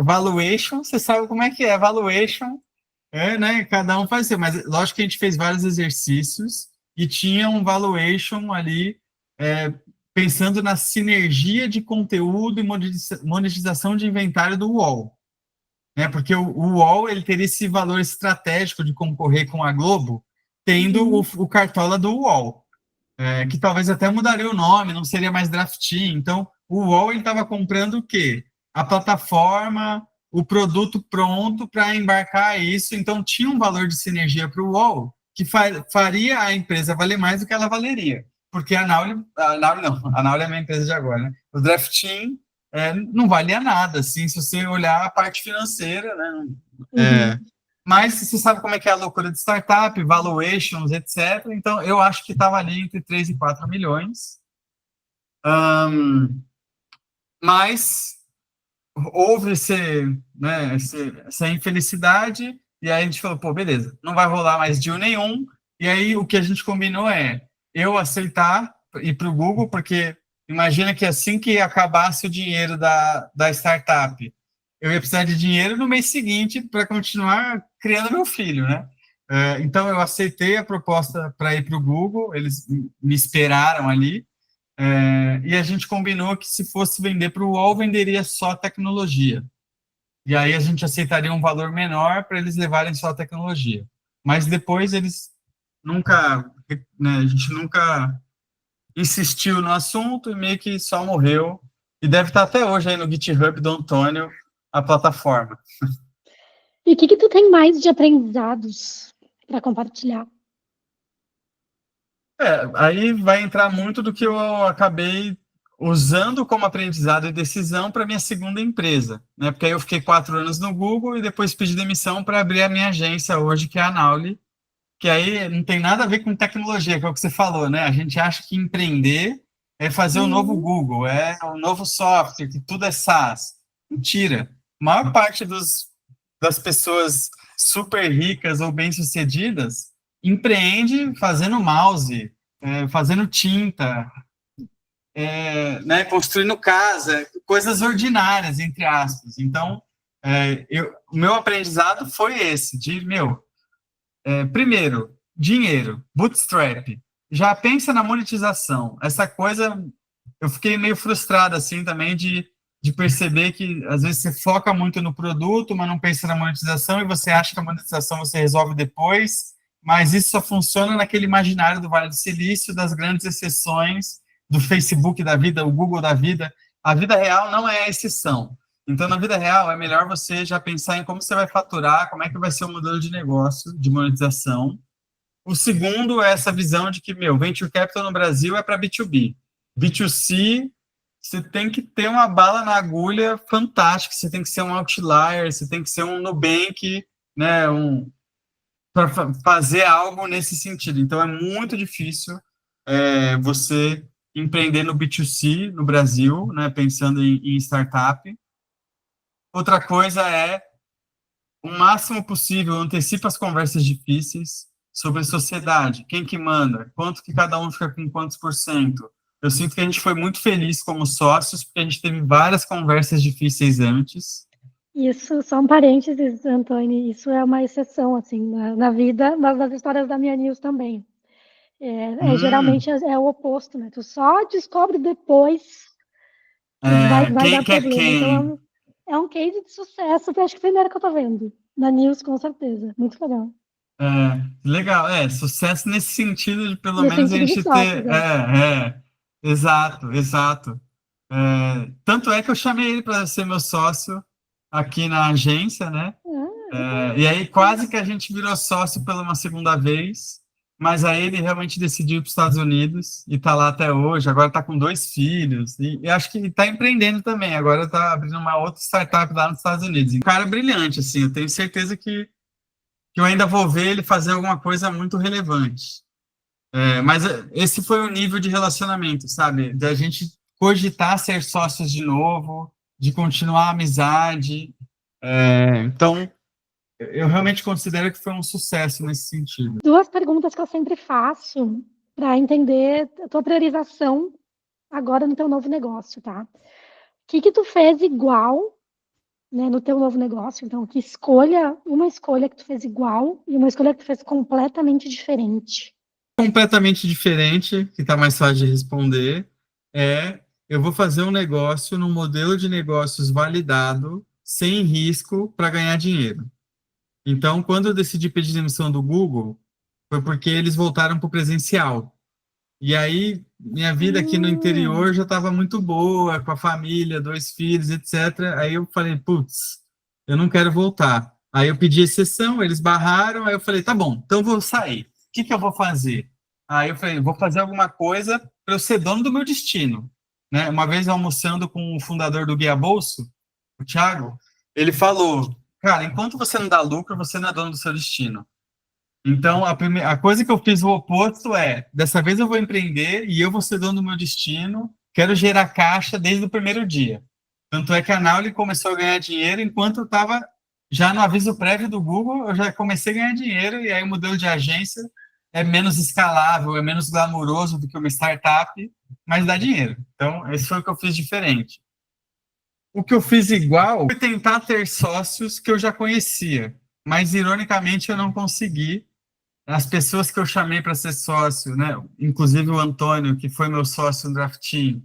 valuation, você sabe como é que é, valuation, né? Cada um faz o seu, mas lógico que a gente fez vários exercícios e tinha um valuation ali, é, pensando na sinergia de conteúdo e monetização de inventário do UOL, né? Porque o UOL ele teria esse valor estratégico de concorrer com a Globo, tendo Uhum, o Cartola do UOL, que talvez até mudaria o nome, não seria mais Draftin. Então, o UOL estava comprando o quê? A plataforma, o produto pronto para embarcar isso. Então, tinha um valor de sinergia para o UOL que faria a empresa valer mais do que ela valeria. Porque a Nauli é a minha empresa de agora, né? O Draftin não valia nada, assim, se você olhar a parte financeira, né? uhum. Mas você sabe como é que é a loucura de startup, valuations, etc. Então, eu acho que estava ali entre 3 e 4 milhões. Mas houve essa infelicidade, e aí a gente falou, pô, beleza, não vai rolar mais deal nenhum. E aí o que a gente combinou é eu aceitar ir para o Google, porque imagina que assim que acabasse o dinheiro da startup, eu ia precisar de dinheiro no mês seguinte para continuar criando meu filho, né? Então eu aceitei a proposta para ir para o Google, eles me esperaram ali, e a gente combinou que se fosse vender para o UOL, venderia só tecnologia. E aí a gente aceitaria um valor menor para eles levarem só a tecnologia. Mas depois eles nunca, né, a gente nunca insistiu no assunto e meio que só morreu. E deve estar até hoje aí no GitHub do Antônio a plataforma. E o que tu tem mais de aprendizados para compartilhar? Aí vai entrar muito do que eu acabei usando como aprendizado e decisão para minha segunda empresa, né? Porque aí eu fiquei 4 anos no Google e depois pedi demissão para abrir a minha agência hoje, que é a Nauli, que aí não tem nada a ver com tecnologia, que é o que você falou, né? A gente acha que empreender é fazer o novo Uhum. Google, é o novo software, que tudo é SaaS. Mentira. A maior parte das pessoas super ricas ou bem-sucedidas empreende fazendo mouse, fazendo tinta, né, construindo casa, coisas ordinárias, entre aspas. Então, o meu aprendizado foi esse, primeiro, dinheiro, bootstrap. Já pensa na monetização. Essa coisa, eu fiquei meio frustrado assim também de perceber que às vezes você foca muito no produto, mas não pensa na monetização e você acha que a monetização você resolve depois, mas isso só funciona naquele imaginário do Vale do Silício, das grandes exceções, do Facebook da vida, o Google da vida. A vida real não é a exceção. Então, na vida real, é melhor você já pensar em como você vai faturar, como é que vai ser o modelo de negócio, de monetização. O segundo é essa visão de que, venture capital no Brasil é para B2B. B2C, você tem que ter uma bala na agulha fantástica, você tem que ser um outlier, você tem que ser um Nubank, né, para fazer algo nesse sentido. Então, é muito difícil você empreender no B2C no Brasil, né, pensando em startup. Outra coisa é o máximo possível, antecipa as conversas difíceis sobre sociedade, quem que manda, quanto que cada um fica com quantos por cento, Eu sinto que a gente foi muito feliz como sócios, porque a gente teve várias conversas difíceis antes. Isso, só um parênteses, Antônio, isso é uma exceção, assim, na vida, nas histórias da minha news também. Geralmente é o oposto, né? Tu só descobre depois que vai Quem dar quer problema. quem? Então, é um case de sucesso, que eu acho que é a primeira que eu tô vendo. Na news, com certeza. Muito legal. Legal, sucesso nesse sentido de pelo Nesse menos a sentido de gente sócios, ter, é. exato, exato. Tanto é que eu chamei ele para ser meu sócio aqui na agência, né? Legal. E aí quase que a gente virou sócio pela uma segunda vez, mas aí ele realmente decidiu ir para os Estados Unidos e está lá até hoje. Agora está com 2 filhos e acho que está empreendendo também. Agora está abrindo uma outra startup lá nos Estados Unidos. Um cara brilhante, assim. Eu tenho certeza que eu ainda vou ver ele fazer alguma coisa muito relevante. Mas esse foi o nível de relacionamento, sabe? Da gente cogitar ser sócios de novo, de continuar a amizade. Então, eu realmente considero que foi um sucesso nesse sentido. Duas perguntas que eu sempre faço para entender a tua priorização agora no teu novo negócio, tá? O que tu fez igual, né, no teu novo negócio? Então, uma escolha que tu fez igual e uma escolha que tu fez completamente diferente. Completamente diferente, que está mais fácil de responder, eu vou fazer um negócio num modelo de negócios validado, sem risco, para ganhar dinheiro. Então, quando eu decidi pedir demissão do Google, foi porque eles voltaram para o presencial. E aí, minha vida aqui no interior já estava muito boa, com a família, 2 filhos, etc. Aí eu falei, putz, eu não quero voltar. Aí eu pedi exceção, eles barraram, aí eu falei, tá bom, então eu vou sair. O que que eu vou fazer? Aí eu falei, vou fazer alguma coisa para eu ser dono do meu destino. Né? Uma vez almoçando com o fundador do Guia Bolso, o Thiago, ele falou, cara, enquanto você não dá lucro, você não é dono do seu destino. Então, a coisa que eu fiz o oposto dessa vez eu vou empreender e eu vou ser dono do meu destino, quero gerar caixa desde o primeiro dia. Tanto é que a Nauli começou a ganhar dinheiro enquanto eu estava já no aviso prévio do Google, eu já comecei a ganhar dinheiro e aí o modelo de agência é menos escalável, é menos glamuroso do que uma startup, mas dá dinheiro. Então, esse foi o que eu fiz diferente. O que eu fiz igual foi tentar ter sócios que eu já conhecia, mas ironicamente eu não consegui. As pessoas que eu chamei para ser sócio, né, inclusive o Antônio, que foi meu sócio no Draft Team,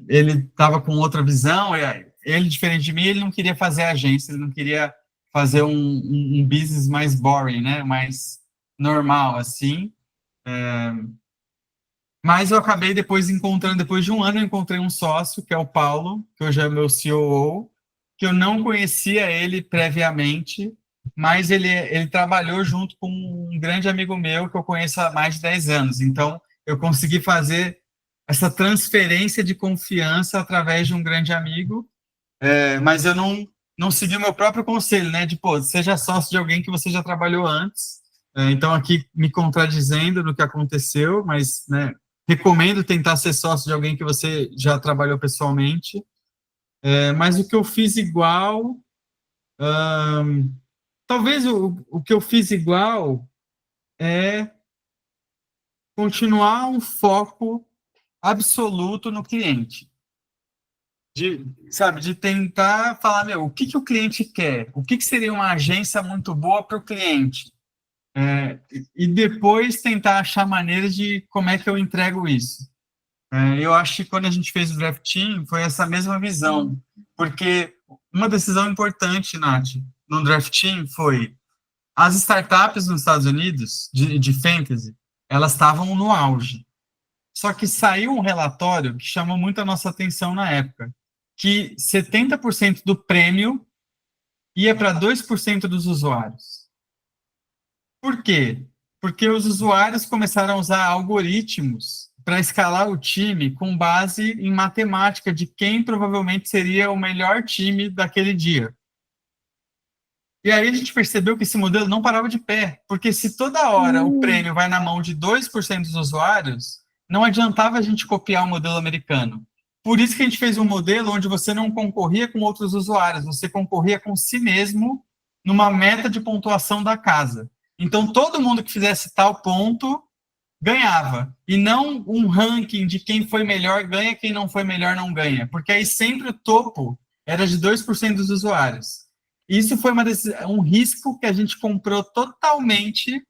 ele estava com outra visão, ele, diferente de mim, ele não queria fazer agência, ele não queria fazer um business mais boring, né, mais normal, assim. Mas eu acabei depois depois de um ano, eu encontrei um sócio, que é o Paulo, que hoje é meu COO, que eu não conhecia ele previamente, mas ele trabalhou junto com um grande amigo meu que eu conheço há mais de 10 anos. Então, eu consegui fazer essa transferência de confiança através de um grande amigo, mas eu não segui o meu próprio conselho, né? De, pô, seja sócio de alguém que você já trabalhou antes. Então, aqui me contradizendo no que aconteceu, mas, né, recomendo tentar ser sócio de alguém que você já trabalhou pessoalmente. Mas o que eu fiz igual, talvez o que eu fiz igual é continuar um foco absoluto no cliente. De tentar falar, meu, o que que o cliente quer? O que que seria uma agência muito boa para o cliente? E depois tentar achar maneiras de como é que eu entrego isso. Eu acho que quando a gente fez o Draft Team, foi essa mesma visão. Porque uma decisão importante, Nath, no Draft Team foi as startups nos Estados Unidos, de fantasy, elas estavam no auge. Só que saiu um relatório que chamou muito a nossa atenção na época, que 70% do prêmio ia para 2% dos usuários. Por quê? Porque os usuários começaram a usar algoritmos para escalar o time com base em matemática de quem provavelmente seria o melhor time daquele dia. E aí a gente percebeu que esse modelo não parava de pé, porque se toda hora o prêmio vai na mão de 2% dos usuários, não adiantava a gente copiar o modelo americano. Por isso que a gente fez um modelo onde você não concorria com outros usuários, você concorria com si mesmo numa meta de pontuação da casa. Então, todo mundo que fizesse tal ponto ganhava. E não um ranking de quem foi melhor ganha, quem não foi melhor não ganha. Porque aí sempre o topo era de 2% dos usuários. Isso foi um risco que a gente comprou totalmente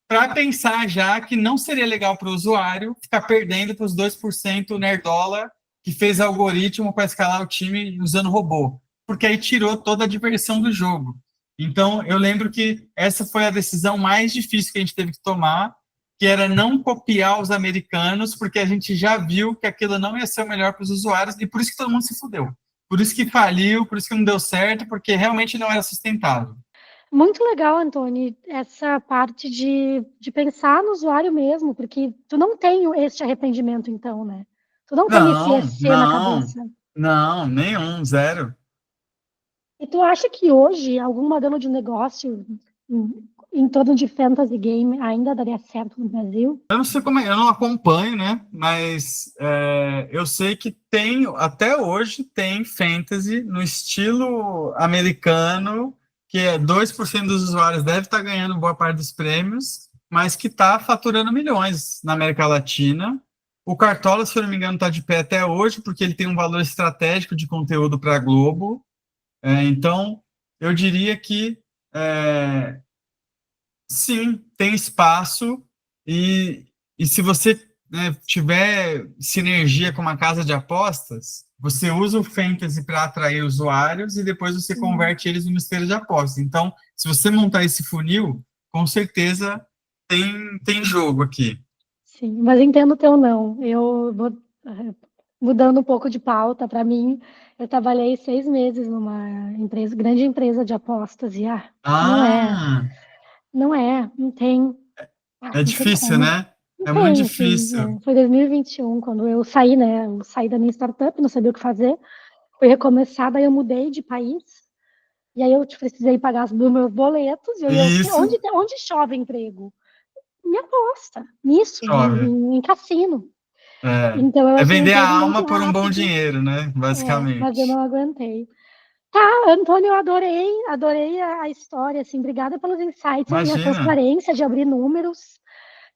para pensar já que não seria legal para o usuário ficar perdendo para os 2% nerdola que fez algoritmo para escalar o time usando robô. Porque aí tirou toda a diversão do jogo. Então, eu lembro que essa foi a decisão mais difícil que a gente teve que tomar, que era não copiar os americanos, porque a gente já viu que aquilo não ia ser o melhor para os usuários, e por isso que todo mundo se fudeu. Por isso que faliu, por isso que não deu certo, porque realmente não era sustentável. Muito legal, Antônio, essa parte de pensar no usuário mesmo, porque tu não tem esse arrependimento, então, né? Tu não tem esse Não, EC na não, cabeça. não, nenhum, zero. E tu acha que hoje algum modelo de negócio em torno de fantasy game ainda daria certo no Brasil? Eu não sei como é, eu não acompanho, né? Mas eu sei que tem, até hoje, tem fantasy no estilo americano, que é 2% dos usuários deve estar ganhando boa parte dos prêmios, mas que está faturando milhões na América Latina. O Cartola, se eu não me engano, está de pé até hoje, porque ele tem um valor estratégico de conteúdo para a Globo. Então, eu diria que sim, tem espaço e se você, né, tiver sinergia com uma casa de apostas, você usa o fantasy para atrair usuários e depois você converte eles numa esteira de apostas. Então, se você montar esse funil, com certeza tem jogo aqui. Sim, mas entendo o teu não. Eu vou mudando um pouco de pauta. Para mim, eu trabalhei 6 meses numa empresa, grande empresa de apostas e não é, Ah, não tem, é não tem difícil, como. né? Não É muito tem, assim, difícil. foi 2021 quando eu saí, né? Eu saí da minha startup, não sabia o que fazer, fui recomeçar, daí eu mudei de país. E aí eu precisei pagar os meus boletos, e eu, Isso, onde chove emprego? Me aposta nisso, chove. em cassino. É, Então eu é achei um vender a emprego muito alma por um bom rápido, dinheiro, né? mas eu Basicamente. não aguentei. Tá, Antônio, eu adorei a história, assim, obrigada pelos insights e a Imagina, transparência de abrir números.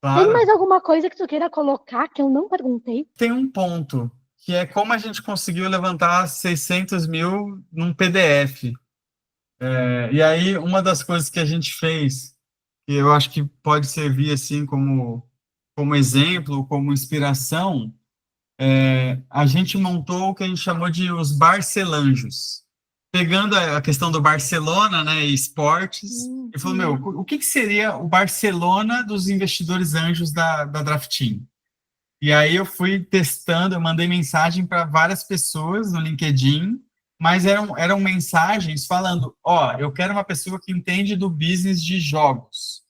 Tem mais claro. alguma coisa que tu queira colocar que eu não perguntei? Tem um ponto, que é como a gente conseguiu levantar 600 mil num PDF. E aí, uma das coisas que a gente fez, que eu acho que pode servir assim como exemplo, como inspiração, a gente montou o que a gente chamou de os Barcelanjos. Pegando a questão do Barcelona, né, e esportes, e falou, meu, o que seria o Barcelona dos investidores anjos da Draftin? E aí eu fui testando, eu mandei mensagem para várias pessoas no LinkedIn, mas eram mensagens falando, eu quero uma pessoa que entende do business de jogos.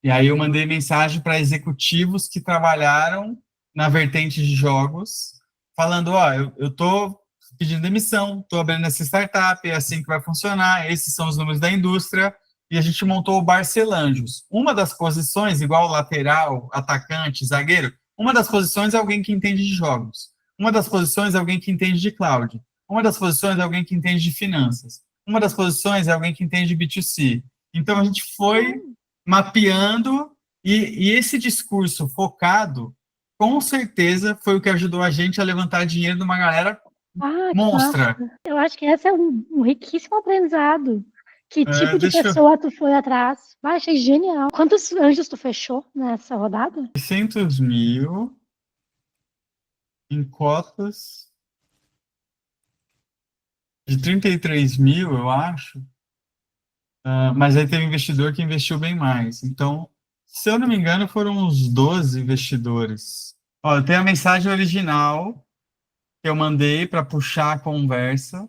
E aí eu mandei mensagem para executivos que trabalharam na vertente de jogos, falando, eu estou pedindo demissão, estou abrindo essa startup, é assim que vai funcionar, esses são os números da indústria, e a gente montou o Barcelanjos. Uma das posições, igual lateral, atacante, zagueiro, uma das posições é alguém que entende de jogos. Uma das posições é alguém que entende de cloud. Uma das posições é alguém que entende de finanças. Uma das posições é alguém que entende de B2C. Então, a gente foi mapeando e esse discurso focado, com certeza, foi o que ajudou a gente a levantar dinheiro de uma galera Que massa. monstra. Eu acho que esse é um riquíssimo aprendizado. Que tipo de Deixa eu... pessoa tu foi atrás? Achei genial. Quantos anjos tu fechou nessa rodada? 600 mil em cotas de 33 mil, eu acho. Mas aí teve investidor que investiu bem mais. Então, se eu não me engano, foram uns 12 investidores. Tem a mensagem original que eu mandei para puxar a conversa.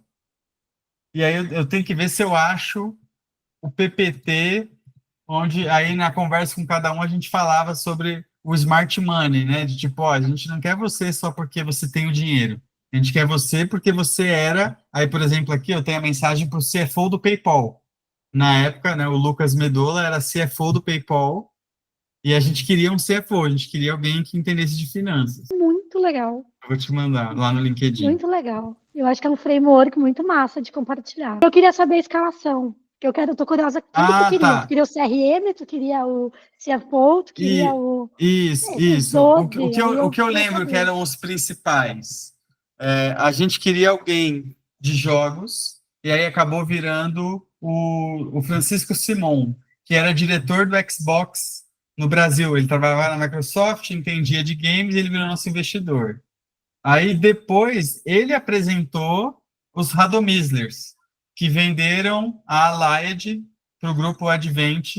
E aí eu tenho que ver se eu acho o PPT, onde aí na conversa com cada um a gente falava sobre o smart money, né? De tipo, a gente não quer você só porque você tem o dinheiro. A gente quer você porque você era. Aí, por exemplo, aqui eu tenho a mensagem para o CFO do PayPal. Na época, né, o Lucas Medola era CFO do PayPal e a gente queria um CFO, a gente queria alguém que entendesse de finanças. Muito legal, Eu vou te mandar lá no LinkedIn. muito legal. Eu acho que é um framework muito massa de compartilhar. Eu queria saber a escalação. Eu tô curiosa, quem que tu queria? Tu Tá. queria o CRM, tu queria o CFO, tu queria E o... os isso. 12, aí O eu que eu queria lembro que saber. eram os principais. A gente queria alguém de jogos, e aí acabou virando o Francisco Simon, que era diretor do Xbox no Brasil. Ele trabalhava na Microsoft, entendia de games, e ele virou nosso investidor. Aí depois ele apresentou os Radomislers, que venderam a Allied para o grupo Advent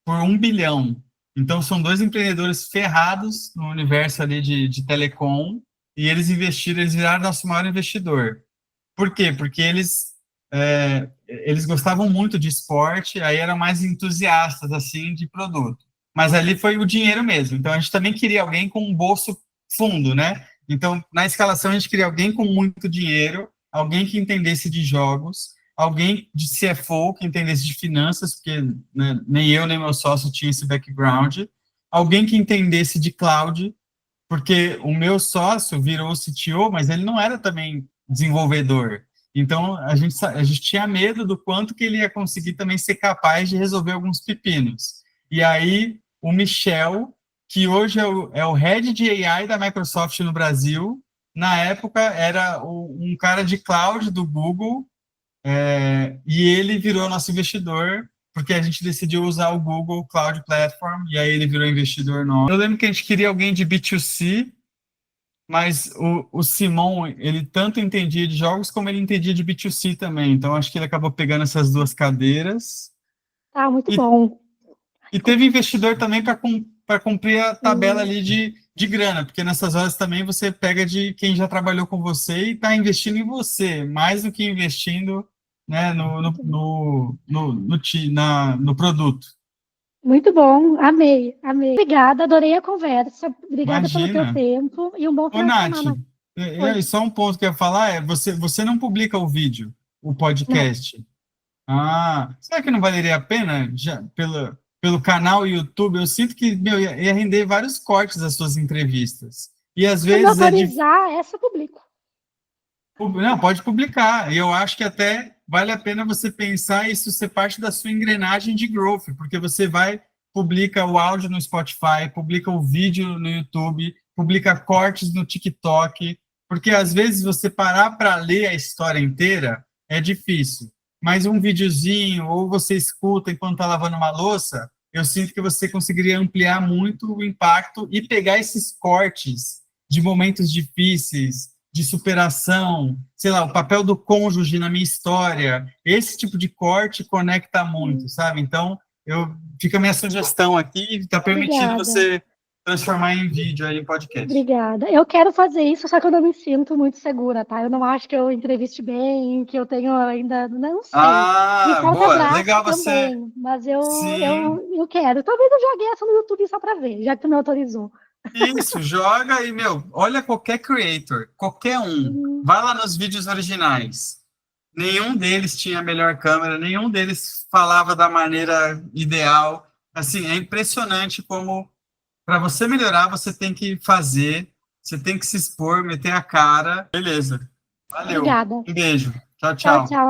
por 1 bilhão. Então são dois empreendedores ferrados no universo ali de telecom, e eles investiram, eles viraram nosso maior investidor. Por quê? Porque eles gostavam muito de esporte, aí eram mais entusiastas assim de produto. Mas ali foi o dinheiro mesmo. Então a gente também queria alguém com um bolso fundo, né? Então na escalação a gente queria alguém com muito dinheiro, alguém que entendesse de jogos, alguém de CFO que entendesse de finanças, porque né, nem eu nem meu sócio tinha esse background, alguém que entendesse de cloud, porque o meu sócio virou CTO, mas ele não era também desenvolvedor. Então, a gente tinha medo do quanto que ele ia conseguir também ser capaz de resolver alguns pepinos. E aí, o Michel, que hoje é o head de AI da Microsoft no Brasil, na época era um cara de cloud do Google, e ele virou nosso investidor, porque a gente decidiu usar o Google Cloud Platform, e aí ele virou investidor nosso. Eu lembro que a gente queria alguém de B2C, mas o Simon, ele tanto entendia de jogos como ele entendia de B2C também. Então, acho que ele acabou pegando essas duas cadeiras. Ah, muito E, bom. e teve investidor também para cumprir a tabela Hum, ali de grana, porque nessas horas também você pega de quem já trabalhou com você e está investindo em você, mais do que investindo, né, no produto. muito bom, amei, amei. Obrigada, adorei a conversa. Obrigada pelo teu Imagina. tempo e um bom Ô, final de Nath, semana. Oi. só um ponto que eu ia falar você não publica o vídeo, o Não. podcast. Ah, será que não valeria a pena já, pelo canal YouTube? Eu sinto que, meu, ia render vários cortes das suas entrevistas. E às Se tu me vezes é de. autorizar, essa eu publico. Não, pode publicar. E eu acho que até vale a pena você pensar isso ser parte da sua engrenagem de growth, porque você vai, publica o áudio no Spotify, publica o vídeo no YouTube, publica cortes no TikTok, porque às vezes você parar para ler a história inteira é difícil. Mas um videozinho, ou você escuta enquanto está lavando uma louça, eu sinto que você conseguiria ampliar muito o impacto e pegar esses cortes de momentos difíceis, de superação, sei lá, o papel do cônjuge na minha história, esse tipo de corte conecta muito, sabe? Então, fica a minha sugestão aqui, está permitido Obrigada. você transformar em vídeo aí em podcast. Obrigada. Eu quero fazer isso, só que eu não me sinto muito segura, tá? Eu não acho que eu entreviste bem, que eu tenho ainda. Não sei. Me Ah, falta boa, braço legal você. também, mas eu, Sim, eu, eu quero. Talvez eu jogue essa no YouTube só pra ver, já que tu me autorizou. isso, joga e, meu, olha qualquer creator, qualquer um, Uhum. vai lá nos vídeos originais. Nenhum deles tinha a melhor câmera, nenhum deles falava da maneira ideal. Assim, é impressionante como para você melhorar, você tem que fazer, você tem que se expor, meter a cara. Beleza. Valeu. Obrigada. Um beijo. Tchau, Tchau, tchau. tchau.